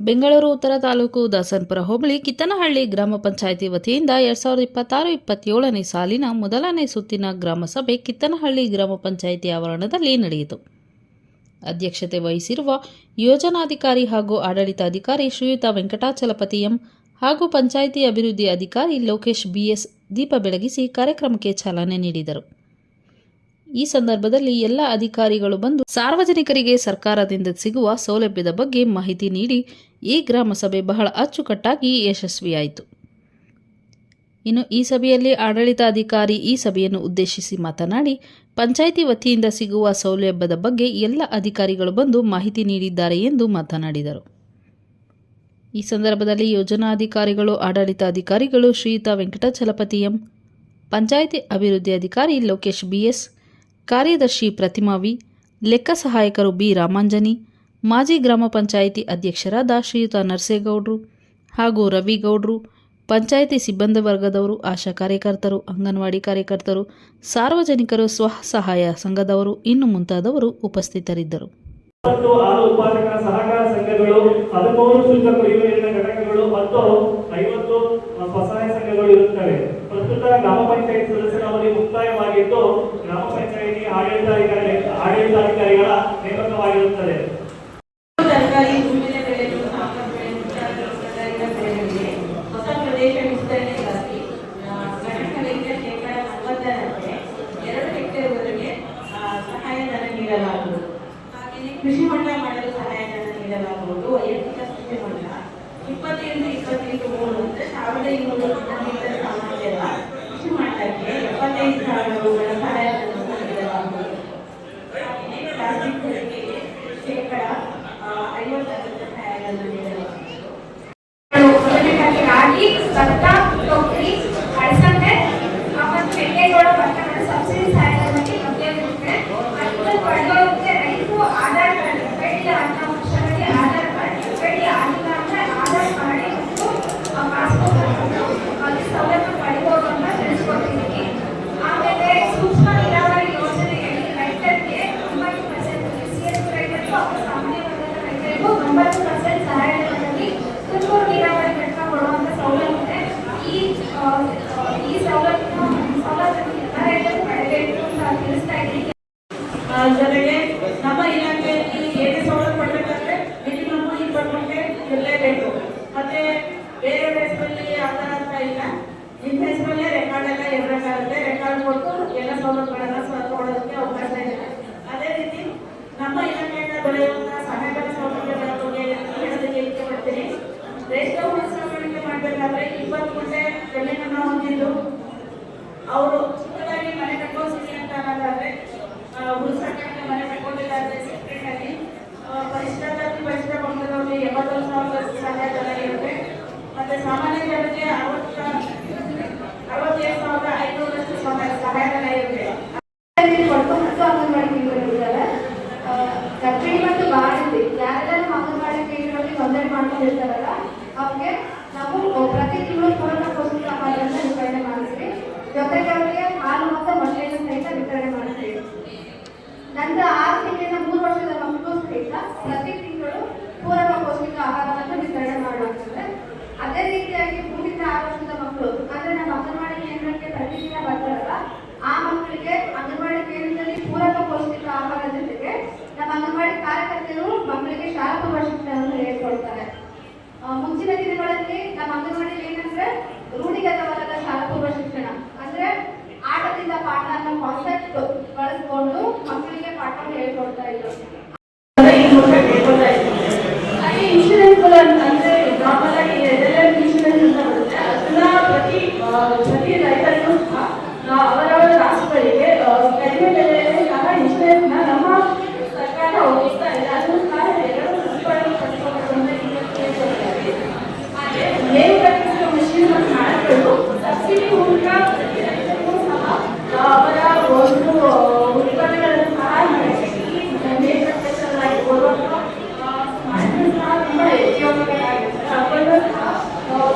ಬೆಂಗಳೂರು ಉತ್ತರ ತಾಲೂಕು ದಾಸನಪುರ ಹೋಬಳಿ ಕಿತ್ತನಹಳ್ಳಿ ಗ್ರಾಮ ಪಂಚಾಯಿತಿ ವತಿಯಿಂದ 2026-27ನೇ ಸಾಲಿನ ಮೊದಲನೇ ಸುತ್ತಿನ ಗ್ರಾಮ ಸಭೆ ಕಿತ್ತನಹಳ್ಳಿ ಗ್ರಾಮ ಪಂಚಾಯಿತಿ ಆವರಣದಲ್ಲಿ ನಡೆಯಿತು. ಅಧ್ಯಕ್ಷತೆ ವಹಿಸಿರುವ ಯೋಜನಾಧಿಕಾರಿ ಹಾಗೂ ಆಡಳಿತಾಧಿಕಾರಿ ಶ್ರೀಯುತ ವೆಂಕಟಾಚಲಪತಿ ಎಂ ಹಾಗೂ ಪಂಚಾಯಿತಿ ಅಭಿವೃದ್ಧಿ ಅಧಿಕಾರಿ ಲೋಕೇಶ್ ಬಿಎಸ್ ದೀಪ ಬೆಳಗಿಸಿ ಕಾರ್ಯಕ್ರಮಕ್ಕೆ ಚಾಲನೆ ನೀಡಿದರು. ಈ ಸಂದರ್ಭದಲ್ಲಿ ಎಲ್ಲ ಅಧಿಕಾರಿಗಳು ಬಂದು ಸಾರ್ವಜನಿಕರಿಗೆ ಸರ್ಕಾರದಿಂದ ಸಿಗುವ ಸೌಲಭ್ಯದ ಬಗ್ಗೆ ಮಾಹಿತಿ ನೀಡಿ ಈ ಗ್ರಾಮ ಸಭೆ ಬಹಳ ಅಚ್ಚುಕಟ್ಟಾಗಿ ಯಶಸ್ವಿಯಾಯಿತು. ಇನ್ನು ಈ ಸಭೆಯಲ್ಲಿ ಆಡಳಿತಾಧಿಕಾರಿ ಈ ಸಭೆಯನ್ನು ಉದ್ದೇಶಿಸಿ ಮಾತನಾಡಿ, ಪಂಚಾಯಿತಿ ವತಿಯಿಂದ ಸಿಗುವ ಸೌಲಭ್ಯದ ಬಗ್ಗೆ ಎಲ್ಲ ಅಧಿಕಾರಿಗಳು ಬಂದು ಮಾಹಿತಿ ನೀಡಿದ್ದಾರೆ ಎಂದು ಮಾತನಾಡಿದರು. ಈ ಸಂದರ್ಭದಲ್ಲಿ ಯೋಜನಾಧಿಕಾರಿಗಳು, ಆಡಳಿತಾಧಿಕಾರಿಗಳು ಶ್ರೀಯುತ ವೆಂಕಟಾಚಲಪತಿ ಎಂ, ಪಂಚಾಯಿತಿ ಅಭಿವೃದ್ಧಿ ಅಧಿಕಾರಿ ಲೋಕೇಶ್ ಬಿಎಸ್, ಕಾರ್ಯದರ್ಶಿ ಪ್ರತಿಮಾ ವಿ, ಲೆಕ್ಕ ಸಹಾಯಕರು ಬಿ ರಾಮಾಂಜನಿ, ಮಾಜಿ ಗ್ರಾಮ ಪಂಚಾಯಿತಿ ಅಧ್ಯಕ್ಷರಾದ ಶ್ರೀಯುತ ನರಸೇಗೌಡರು ಹಾಗೂ ರವಿಗೌಡರು, ಪಂಚಾಯಿತಿ ಸಿಬ್ಬಂದಿ ವರ್ಗದವರು, ಆಶಾ ಕಾರ್ಯಕರ್ತರು, ಅಂಗನವಾಡಿ ಕಾರ್ಯಕರ್ತರು, ಸಾರ್ವಜನಿಕರು, ಸ್ವಸಹಾಯ ಸಂಘದವರು ಇನ್ನು ಮುಂತಾದವರು ಉಪಸ್ಥಿತರಿದ್ದರು. ಸಹಕಾರ ಸಂಘಗಳು, 13 ಶುಲ್ಕ ಕುಡಿಯುವ ನೀರಿನ ಘಟಕಗಳು ಮತ್ತು 50 ಸ್ವಸಹಾಯ ಸಂಘಗಳು ಇರುತ್ತವೆ. ಪ್ರಸ್ತುತ ಗ್ರಾಮ ಪಂಚಾಯತ್ ಸದಸ್ಯರ ಅವಧಿ ಮುಕ್ತಾಯವಾಗಿದ್ದು ಗ್ರಾಮ ಪಂಚಾಯಿತಿ ಆಡಳಿತಾಧಿಕಾರಿಗಳ ನೇಮಕವಾಗಿರುತ್ತದೆ. ಸರ್ಕಾರಿ ಭೂಮಿಯ ಬೆಳೆಗಳು, ಸರ್ಕಾರಿ ಬೆಳೆಗಳಿಗೆ ಹೊಸ ಪ್ರದೇಶ ವಿಸ್ತರಣೆ ಜಾಸ್ತಿ ಘಟಕಗಳಿಗೆ ಶೇಕಡ 40ರಂತೆ 2 ಹೆಕ್ಟೇರ್ವರೆಗೆ ಸಹಾಯಧನ ನೀಡಲಾಗುವುದು. ಹಾಗೆಯೇ ಕೃಷಿ ಹೊಂಡ ಮಾಡಲು ಸಹಾಯಧನ ನೀಡಲಾಗುವುದು. ವೈಯಕ್ತಿಕ ಕೃಷಿ ಹೊಂಡ 20-25-3 ಅಂದರೆ 1200 ಮೀಟರ್ ಸಾಮರ್ಥ್ಯದ ಕೃಷಿ ಹೊಂಡಕ್ಕೆ 75,000 ರೂಗಳ ಸಹಾಯಧನವನ್ನು ನೀಡಲಾಗುವುದು. ಹಾಗೆಯೇ ಪ್ಲಾಸ್ಟಿಕ್ ಬಳಕೆಗೆ ಶೇಕಡ 50% ಸಹಾಯಧನ ನೀಡಲಾಗುವುದು. ರಾಗಿ, ಭತ್ತ, ತೊಗರಿ, ಅಲಸಂದೆ ಮತ್ತು ಮೆಕ್ಕೆಜೋಳ ಭತ್ತಗಳ ಸಬ್ಸಿಡಿ ಸಹಾಯಧನಕ್ಕೆ ಲಭ್ಯವಿರುತ್ತದೆ. ಅದನ್ನು ಪಡೆಯೋದಕ್ಕೆ ರೈತರು ಆಧಾರ್ ಕಾರ್ಡ್ ಕೈಲಿ 10 ವರ್ಷಗಳಿಗೆ ಆಧಾರ್ ಕಾರ್ಡ್, ಕೈಲಿ ಆಗಿಲ್ಲ ಅಂದರೆ ಆಧಾರ್ ಕಾರ್ಡ್ ಮತ್ತು ಪಾಸ್ಬುಕ್ ಅಲ್ಲಿ ಸೌಲಭ್ಯ ಪಡೆಯಬಹುದು ಅಂತ ತಿಳಿಸ್ಕೊಟ್ಟಿದ್ದೀನಿ. ಆಮೇಲೆ ಸೂಕ್ಷ್ಮ ನೀರಾವರಿ ಯೋಜನೆಯಲ್ಲಿ ರೈತರಿಗೆ 90%, ಸಿಎಸ್ ರೈತರಿಗೂ ಹಾಗೂ ಸಾಮಾನ್ಯ ವರ್ಗದ ರೈತರಿಗೂ 90% ಸಹಾಯಧನದಲ್ಲಿ ತುಂತುರು ನೀರಾವರಿ ಘಟಕ ಕೊಡುವಂಥ ಸೌಲಭ್ಯ ಈ ಸೌಲಭ್ಯವನ್ನು ಎಲ್ಲ ರೈತರು ಪಡೆಯಬೇಕು ಅಂತ ತಿಳಿಸ್ತಾ ಇದ್ದೀನಿ. ಜೊತೆಗೆ ನಮ್ಮ ಇಲಾಖೆಯಲ್ಲಿ ಏನೇ ಸೌಲಭ್ಯ ಪಡಬೇಕಾದ್ರೆ ಮಿನಿಮಮ್ 20 ಗಂಟೆ ಇರಲೇಬೇಕು. ಮತ್ತೆ ಬೇರೆ ಹೆಸರಲ್ಲಿ ಆ ಥರ ಅಂತ ಇಲ್ಲ, ನಿಮ್ಮ ಹೆಸರಲ್ಲೇ ರೆಕಾರ್ಡ್ ಎಲ್ಲ ಇರಬೇಕಾಗುತ್ತೆ. ರೆಕಾರ್ಡ್ ಕೊಟ್ಟು ಎಲ್ಲ ಸೌಲಭ್ಯಗಳನ್ನು ಕೊಡೋದಕ್ಕೆ ಅವಕಾಶ ಇದೆ. ಅದೇ ರೀತಿ ನಮ್ಮ ಇಲಾಖೆಯಿಂದ ದೊರೆಯುವಂತಹ ಸಹಾಯಧನ ಸೌಲಭ್ಯಗಳ ಬಗ್ಗೆ ಹೇಳೋದಕ್ಕೆ ಇಚ್ಛೆ ಪಡ್ತೀನಿ. ರೇಷ್ಮೆ ಹುಳು ಸಾಕಾಣಿಕೆ ಮಾಡಬೇಕಾದ್ರೆ 20 ಗುಂಟೆ ಜಮೀನನ್ನು ಹೊಂದಿದ್ದು ಅವರು ಚಿಕ್ಕದಾಗಿ ಮನೆ ಕಟ್ಟೋಸಿಗೆ ಅಂತ ಅನ್ನೋದಾದ್ರೆ ಹುಳು ಸಾಕಾಣಿಕೆ ಮನೆ ಕಟ್ಕೊಂಡಿದ್ದಾರೆ. ಸೆಪ್ರೇಟ್ ಆಗಿ ಪರಿಷ್ಠ ಪಂಗಡದಲ್ಲಿ 70,000 ಸಹಾಯಧನ ಇರುತ್ತೆ. ಮತ್ತೆ ಸಾಮಾನ್ಯ ಜನರಿಗೆ 67,500 ಸಹಾಯಧನ ಇರುತ್ತೆ. ಅಂಗನವಾಡಿ ಕೇಂದ್ರಗಳಿದ್ದಾವೆ. ಗರ್ಭಿಣಿ ಮತ್ತು ಬಾಣಂತಿ ಯಾರೆಲ್ಲ ಅಂಗನವಾಡಿ ಕೇಂದ್ರಗಳಲ್ಲಿ ನೋಂದಣಿ ಮಾಡ್ಕೊಂಡಿರ್ತಾರಲ್ಲ ಅವ್ರಿಗೆ ನಾವು ಪ್ರತಿ ತಿಂಗಳು ಪೂರಕ ಪೌಷ್ಟಿಕ ಆಹಾರವನ್ನು ವಿತರಣೆ ಮಾಡ್ತೀವಿ. ಜೊತೆಗೆ ಅವರಿಗೆ ಹಾಲು ಮತ್ತು ಮೊಟ್ಟೆಯನ್ನು ಸಹಿತ ವಿತರಣೆ ಮಾಡ್ತೀವಿ. ನಂತರ 6 ತಿಂಗಳಿಂದ 3 ವರ್ಷದ ಮಕ್ಕಳು ಸಹಿತ ಪ್ರತಿ ತಿಂಗಳು ಪೂರಕ ಪೌಷ್ಟಿಕ ಆಹಾರವನ್ನು ವಿತರಣೆ ಮಾಡುವಂಥದ್ದು. ಅದೇ ರೀತಿಯಾಗಿ 3 ರಿಂದ 6 ವರ್ಷದ ಮಕ್ಕಳು ಅಂದ್ರೆ ನಮ್ಮ ಅಂಗನವಾಡಿ ಕೇಂದ್ರಕ್ಕೆ ಪ್ರತಿದಿನ ಬರ್ತಾರಲ್ಲ ಆ ಮಕ್ಕಳಿಗೆ ಅಂಗನವಾಡಿ ಕೇಂದ್ರದಲ್ಲಿ ಪೂರಕ ಪೌಷ್ಟಿಕ ಆಹಾರದ ಜೊತೆಗೆ ನಮ್ಮ ಅಂಗನವಾಡಿ ಕಾರ್ಯಕರ್ತರು ಮಕ್ಕಳಿಗೆ ಶಾಲಾ ಪೂರ್ವ ಶಿಕ್ಷಣವನ್ನು ಹೇಳ್ಕೊಡ್ತಾರೆ. ಮುಂಚಿನ ದಿನಗಳಲ್ಲಿ ನಮ್ಮ ಅಂಗನವಾಡಿಯಲ್ಲಿ ಏನಂದ್ರೆ ರೂಢಿಗತವಲ್ಲದ ಶಾಲಾ ಪೂರ್ವ ಶಿಕ್ಷಣ ಅಂದ್ರೆ ಆಟದಿಂದ ಪಾಠ ಅನ್ನೋ ಕಾನ್ಸೆಪ್ಟ್ ಬಳಸ್ಕೊಂಡು ಮಕ್ಕಳಿಗೆ ಪಾಠವನ್ನು ಹೇಳ್ಕೊಡ್ತಾ ಇದ್ರು. ಹಾಗೆ ಇನ್ಶೂರೆನ್ಸ್ಗಳು ಅಂದ್ರೆ ನಾರ್ಮಲ್ ಆಗಿ ಇನ್ಶೂರೆನ್ಸ್ ಅಂತ ಬರುತ್ತೆ. ಅದನ್ನ ಪ್ರತಿ ರೈತರಿಗೂ ಅವರವರ ರಾಸುಗಳಿಗೆ ಕಡಿಮೆ ಬೆಲೆಯಲ್ಲಿ ಸಹ ಇನ್ಶೂರೆನ್ಸ್ ನಮ್ಮ ಸರ್ಕಾರ ಒದಗಿಸ್ತಾ ಇದೆ. ಅದನ್ನು ಸಹ 2 ವರ್ಷಗಳನ್ನು ಪಡ್ಕೋಬೇಕು ಅಂತ ಕೇಳ್ಕೊಳ್ತೀವಿ. ಹಾಗೆ ಮೇವು ಕಟ್ಟಿಸುವ ಮಷೀನ್ ಮತ್ತು ನಾಳಗಳು ಸಬ್ಸಿಡಿ ಮೂಲಕ ಪ್ರತಿ ರೈತರಿಗೂ ಸಹ ಅವರ ಒಂದು ಉತ್ಪನ್ನಗಳನ್ನು ಸಹಾಯ ಮಾಡಿ ಮೇವು ಕಟ್ಟಿಸಲಾಗಿರ್ಬೋದು ಅಥವಾ ಮಣ್ಣು ಸಹ ತುಂಬ ಹೆಚ್ಚುವರಿಯಾಗಿರುತ್ತೆ. ಅದನ್ನು ಸಹ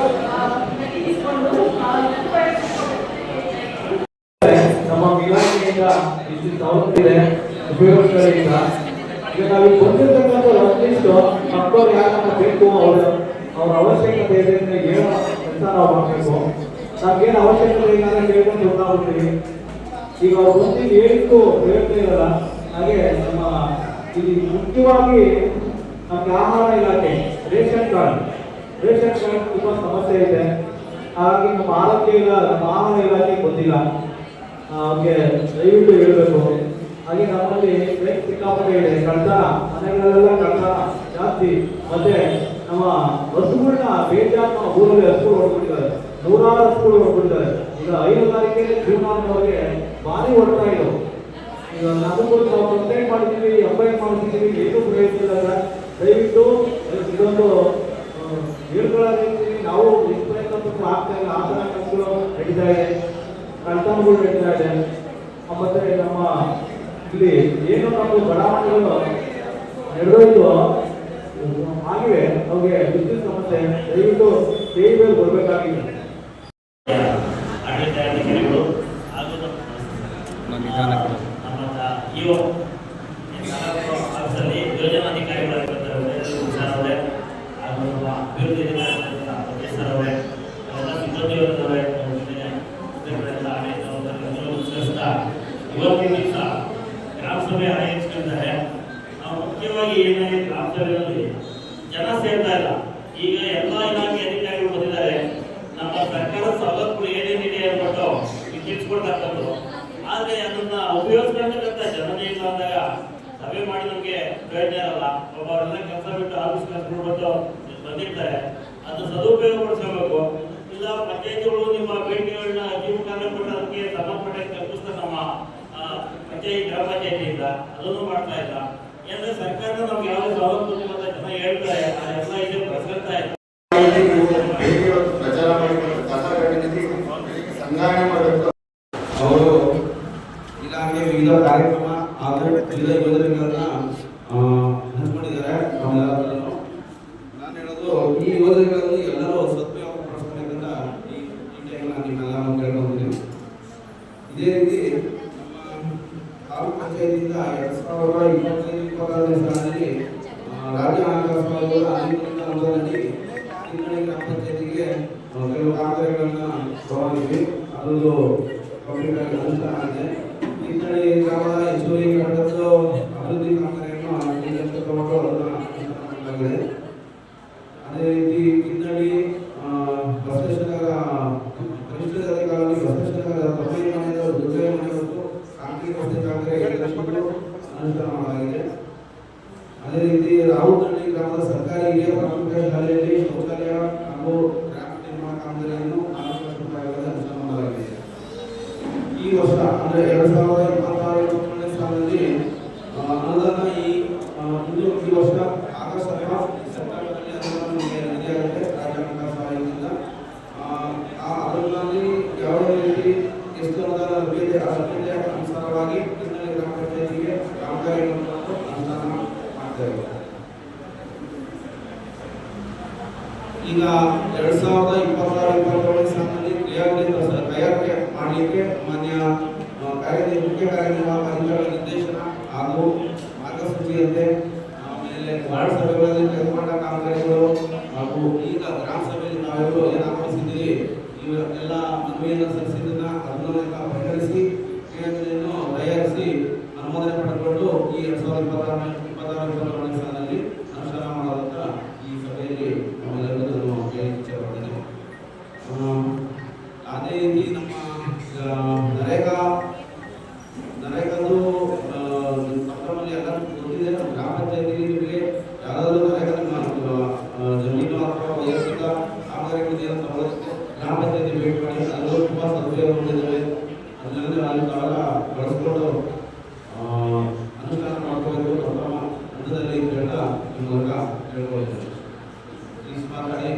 ಪ್ರತಿನಿಧಿಸಿಕೊಂಡು ನಮ್ಮ ಇಲಾಖೆಯಿಂದ ಇಷ್ಟು ಸೌಲಭ್ಯ ಉಪಯೋಗಗಳಿಂದ ಈಗ ನಾವು ಬಂದಿರತಕ್ಕಂಥ ಅಟ್ಲೀಸ್ಟ್ ಮಕ್ಕಳು ಯಾರನ್ನ ಬೇಕು ಅವರ ಅವ್ರ ಅವಶ್ಯಕತೆ ಇದೆ ಅಂತ ಹೇಳೋ ಕೆಲಸ ನಾವು ಮಾಡಬೇಕು. ನಮ್ಗೇನು ಅವಶ್ಯಕತೆ ಇಲ್ಲ ಅಂತ ಕೇಳ್ಕೊಂಡು ಗೊತ್ತಾಗ್ಬಿಡ್ತೀವಿ. ಈಗ ಅವ್ರು ಬಂದು ಹೇಳಿದ್ದು ಹೇಳ್ತಾ ಇರಲ್ಲ. ಹಾಗೆ ನಮ್ಮ ಇಲ್ಲಿ ಮುಖ್ಯವಾಗಿ ನಮ್ಗೆ ಆಹಾರ ಇಲಾಖೆ ರೇಷನ್ ಕಾರ್ಡ್ ತುಂಬಾ ಸಮಸ್ಯೆ ಇದೆ. ಹಾಗಾಗಿ ನಮ್ಮ ಆಹಾರ ಇಲಾಖೆ ಗೊತ್ತಿಲ್ಲ. ಅವ್ರಿಗೆ ದಯವಿಟ್ಟು ಹೇಳ್ಬೇಕು. ಹಾಗೆ ನಮ್ಮಲ್ಲಿ ಸಿಕ್ಕಾಪಟ್ಟೆ ಇದೆ ಕಳ್ತನ, ಮನೆಗಳಲ್ಲೆಲ್ಲ ಕಳ್ತನ ಜಾಸ್ತಿ. ಮತ್ತೆ ನಮ್ಮ ಹಸುಗಳನ್ನ ಬೇಜಾರು ನಮ್ಮ ಊರಲ್ಲಿ ಹಸುಗಳು ಹೊಡ್ಬಿಟ್ಟಿದ್ದಾರೆ, ನೂರಾರು ಹಸುಗಳು ಹೊಡ್ಬಿಟ್ಟಿದ್ದಾರೆ. ಈಗ 5 ತಾರೀಕಿಗೆ ಜೀವನದವರೆಗೆ ಭಾರಿ ಹೊಡ್ತಾ ಇದ್ರು. ಈಗ ನಮಗೂ ನಾವು ಕಂಪ್ಲೇಂಟ್ ಮಾಡಿದ್ದೀವಿ, FIR ಮಾಡ್ತಿದ್ದೀವಿ, ಏನೂ ಪ್ರಯೋಜನ ಇಲ್ಲ. ದಯವಿಟ್ಟು ಇದೊಂದು ಹೇಳ್ಕೊಳ್ಳೋದಕ್ಕೆ ನಾವು ಎಷ್ಟು ಪ್ರಯತ್ನ ಪಟ್ಟು ಆಗ್ತಾ ಇಲ್ಲ. ಆ ಥರ ಕೆಲಸಗಳು ನಡೀತಾ ಇದೆ, ಕಳ್ತನಗಳು ನಡೀತಾ ಇದೆ. ಮತ್ತೆ ನಮ್ಮ ಇಲ್ಲಿ ಏನು ನಾವು ಬಡಾವಣೆಗಳು ನಡೆದೋಯ್ತು ಆಗಿವೆ, ಅವ್ರಿಗೆ ವಿದ್ಯುತ್ ಸಮಸ್ಯೆ. ದಯವಿಟ್ಟು KEB ಬರಬೇಕಾಗಿದೆ. ಆಡಳಿತಾಧಿಕಾರಿಗಳು ಹಾಗೂ ಆಫೀಸಲ್ಲಿ ಯೋಜನಾಧಿಕಾರಿಗಳಾಗಿರ್ತಾರೆ ಸರ್ ಅವರೇ, ಹಾಗೂ ಅಭಿವೃದ್ಧಿ ಸರ್ ಅವರೇ, ಎಲ್ಲ ಸಿಬ್ಬಂದಿಯವರೇ, ಇವತ್ತಿನ ದಿವಸ ಗ್ರಾಮ ಸಭೆ ಆಯೋಜಿಸಿದ್ದಾರೆ. ನಾವು ಮುಖ್ಯವಾಗಿ ಏನಾಗಿದೆ ಗ್ರಾಮ ಸಭೆಯಲ್ಲಿ ಜನ ಸೇರ್ತಾ ಇಲ್ಲ. ಈಗ ಎಲ್ಲ ಇಲಾಖೆ ಅಧಿಕಾರಿಗಳು ಬಂದಿದ್ದಾರೆ. ನಮ್ಮ ಸರ್ಕಾರದ ಸವಲತ್ತುಗಳು ಏನೇನಿದೆ ಅಂದ್ಬಿಟ್ಟು ತಿಳಿಸ್ಕೊಡ್ತಕ್ಕಂಥದ್ದು. ಆದರೆ ಅದನ್ನ ಉಪಯೋಗಿಸ್ಕೊಂಡಂತ ಜನನೇ ಇಲ್ಲ ಅಂದಾಗ ಸಭೆ ಮಾಡಿ ನಮಗೆ ಪ್ರಯೋಜನ ಇರಲ್ಲ. ಒಬ್ಬರೆಲ್ಲ ಕೆಲಸ ಬಿಟ್ಟು ಆಫೀಸ್ ಕಳ್ಸ್ಬಿಟ್ಟು ಬಂದಿರ್ತಾರೆ. ಅದು ಸದುಪಯೋಗ ಪಡಿಸ್ಕೋಬೇಕು. ಇಲ್ಲ ಪಂಚಾಯತಿಗಳು ನಿಮ್ಮ ಬೇಡಿಕೆಗಳನ್ನ ಅರ್ಜಿ ಮುಖಾಂತರ ಕೊಟ್ಟು ಅದಕ್ಕೆ ಸಂಬಂಧಪಟ್ಟ ಕಲ್ಪಿಸ್ತಾರೆ ನಮ್ಮ ಪಂಚಾಯತ್ ಗ್ರಾಮ ಪಂಚಾಯತಿಯಿಂದ. ಅದನ್ನು ಮಾಡ್ತಾ ಇಲ್ಲ. ಏನಂದ್ರೆ ಸರ್ಕಾರದ ನಮ್ಗೆ ಯಾವುದೇ ಸವಲತ್ತು ಅಂತ ಜನ ಹೇಳ್ತಾರೆ, ಅದೆಲ್ಲ ಇದೆ ಪ್ರಸರ್ತಾ ಇದೆ. ಪ್ರಚಾರ ಮಾಡಿಕೊಂಡು ಸಂಗ್ರಹಣೆ ಮಾಡಬೇಕು. ಅವರು ಇಲಾಖೆ ವಿವಿಧ ಕಾರ್ಯಕ್ರಮ ಹಾಗೂ ವಿವಿಧ ಯೋಜನೆಗಳನ್ನ ಹಂಚಿಕೊಂಡಿದ್ದಾರೆ. ನಾವೆಲ್ಲರೂ ನಾನು ಹೇಳೋದು ಈ ಯೋಜನೆಗಳನ್ನು ಎಲ್ಲರೂ ಸದುಪಯೋಗ ಪಡಿಸಬೇಕಂತ ಈ ಟೈಮ್ನ ನಿಮ್ಮೆಲ್ಲ ಕೇಳ್ಕೊಂಡಿದ್ದೀನಿ. ಇದೇ ರೀತಿ ನಮ್ಮ ತಾಲೂಕು ಪಂಚಾಯತಿಯಿಂದ 2025-26ನೇ ಸಾಲಿನಲ್ಲಿ ರಾಜ್ಯ ಹಣಕಾಸು ಆಯೋಗದ ಅನುಮೋದನೆ ಅನುದಾನದಲ್ಲಿ ಕಿನ್ನಳ್ಳಿ ಗ್ರಾಮ ಪಂಚಾಯತಿಗೆ ಕೆಲವು ಕಾಮಗಾರಿಗಳನ್ನ ತಗೊಂಡಿದ್ವಿ. ಅದೊಂದು ಕಂಪ್ಲೀಟ್ ಆಗಿ ಅನುಷ್ಠಾನ ಆಗಿದೆ. ಕಿನ್ನಳ್ಳಿ ಗ್ರಾಮದ ಹೆಚ್ಚುವರಿ ಘಟಕದ ಅಭಿವೃದ್ಧಿ ಕಾಮಗಾರಿಯನ್ನು ತಗೊಂಡು ಅದನ್ನು ಅನುಷ್ಠಾನ ಮಾಡಲಾಗಿದೆ. ಅದೇ ರೀತಿ ಕಿನ್ನಳ್ಳಿ ಬಸವೇಶ್ವರ ಕನಿಷ್ಠ ಅಧಿಕಾರಿ ಬಸವೇಶ್ವರ ತಮ್ಮಯ್ಯ ಮನೆಯ ದುರ್ಗಯ್ಯ ಮನೆಯವರೆಗೂ ಕಾಂಕ್ರೀಟ್ ರಸ್ತೆ ಕಾಮಗಾರಿ 2 ಲಕ್ಷ ಅನುಷ್ಠಾನ ಮಾಡಲಾಗಿದೆ. ಅದೇ ರೀತಿ ರಾಹುಲ್ನಹಳ್ಳಿ ಗ್ರಾಮದ ಸರ್ಕಾರಿ ಹಿರಿಯ ಪ್ರಾಥಮಿಕ ಶಾಲೆಯಲ್ಲಿ ಶೌಚಾಲಯ ಹಾಗೂ ರ್ಯಾಂಪ್ ನಿರ್ಮಾಣ ಕಾಮಗಾರಿಯನ್ನು 4 ಲಕ್ಷ ರೂಪಾಯಿಗಳಿಂದ ಅನುಷ್ಠಾನ ಮಾಡಲಾಗಿದೆ. ಈ ವರ್ಷ ಅಂದರೆ 2026-27ನೇ ಸಾಲಿನಲ್ಲಿ ಅನುದಾನ ಈ ವರ್ಷ ಆಗಸ್ಟ್ ಅಥವಾ ಸೆಪ್ಟೆಂಬರ್ನಲ್ಲಿ ಅನುದಾನ ನಿಧಿಯಾಗುತ್ತೆ ರಾಜ್ಯ ಹಣಕಾಸು ಆಯೋಗದಿಂದ. ಅದರಲ್ಲಿ ಯಾವುದೇ ರೀತಿ ಎಷ್ಟು ಅನುದಾನ ಲಭ್ಯತೆ ಆ ಲಭ್ಯತೆಯ ಅನುಸಾರವಾಗಿ ಕಿನ್ನಳ್ಳಿ ಗ್ರಾಮ ಪಂಚಾಯತಿಗೆ ಕಾಮಗಾರಿಗಳನ್ನು ಅನುಷ್ಠಾನ ಮಾಡ್ತೇವೆ. ಈಗ 2026-27ನೇ ಸಾಲಿನಲ್ಲಿ ತಯಾರಿಕೆ ಮಾಡಲಿಕ್ಕೆ ಮಾನ್ಯ ಮುಖ್ಯ ಕಾರ್ಯನಿರ್ವಾಹಕ ಅಧಿಕಾರಿಗಳ ನಿರ್ದೇಶನ ಹಾಗೂ ಮಾರ್ಗಸೂಚಿಯಂತೆ ಆಮೇಲೆ ವಾರ್ಡ್ ಸಭೆಗಳಲ್ಲಿ ತೆಗೆದುಕೊಂಡ ಕಾಮಗಾರಿಗಳು ಹಾಗೂ ಈಗ ಗ್ರಾಮ ಸಭೆಯಲ್ಲಿ ನಾವೆಲ್ಲರೂ ಏನು ಆರಂಭಿಸಿದ್ದೀವಿ ಇವೆಲ್ಲ ಮನವಿಯನ್ನು ಸಲ್ಲಿಸಿದ್ದನ್ನ ಅದನ್ನೆಲ್ಲ ಪರಿಗಣಿಸಿ ಯೋಜನೆಯನ್ನು ತಯಾರಿಸಿ ಅನುಮೋದನೆ ಪಡೆದುಕೊಂಡು ಈ 2026-27ನೇ ಸಾಲಿನಲ್ಲಿ ಅನುಷ್ಠಾನ ಮಾಡೋದಂತ ಈ ಸಭೆಯಲ್ಲಿ ನಾವೆಲ್ಲರಿಗೂ ನಾನು ಹೇಳಿ ಇಚ್ಛೆಪಡ್ತೇನೆ. ಅದೇ ರೀತಿ ನಮ್ಮ ನರೇಗಾದು ನಮ್ಮಲ್ಲಿ ಎಲ್ಲ ಗೊತ್ತಿದೆ. ನಮ್ಮ ಗ್ರಾಮ ಪಂಚಾಯತಿಗೆ ನಿಮಗೆ ಯಾವುದಾದ್ರೂ ನರೇಗಾ ಜಮೀನು ಅಥವಾ ವೈಯಕ್ತಿಕ ಕಾಮಗಾರಿಗಳು ಏನು ತಗೊಳ್ಳೋದಕ್ಕೆ ಗ್ರಾಮ ಪಂಚಾಯತಿ ಭೇಟಿ ಮಾಡಿ ಅದು ತುಂಬ ಸದುಪಯೋಗ ಹೊಂದಿದ್ದೇವೆ. ಅದನ್ನೆಲ್ಲ ನಾವೆಲ್ಲ ಬಳಸ್ಕೊಂಡು ಅನುಷ್ಠಾನ ಮಾಡ್ಕೋಬೇಕು ಪ್ರಥಮ ಹಂತದಲ್ಲಿ ಅಂತ ಹೇಳ್ತಾ ನಿಮ್ಮ ಮೂಲಕ ಹೇಳ್ಕೊಳ್ತೇನೆ. ಈ ಮಾತಾಡಿ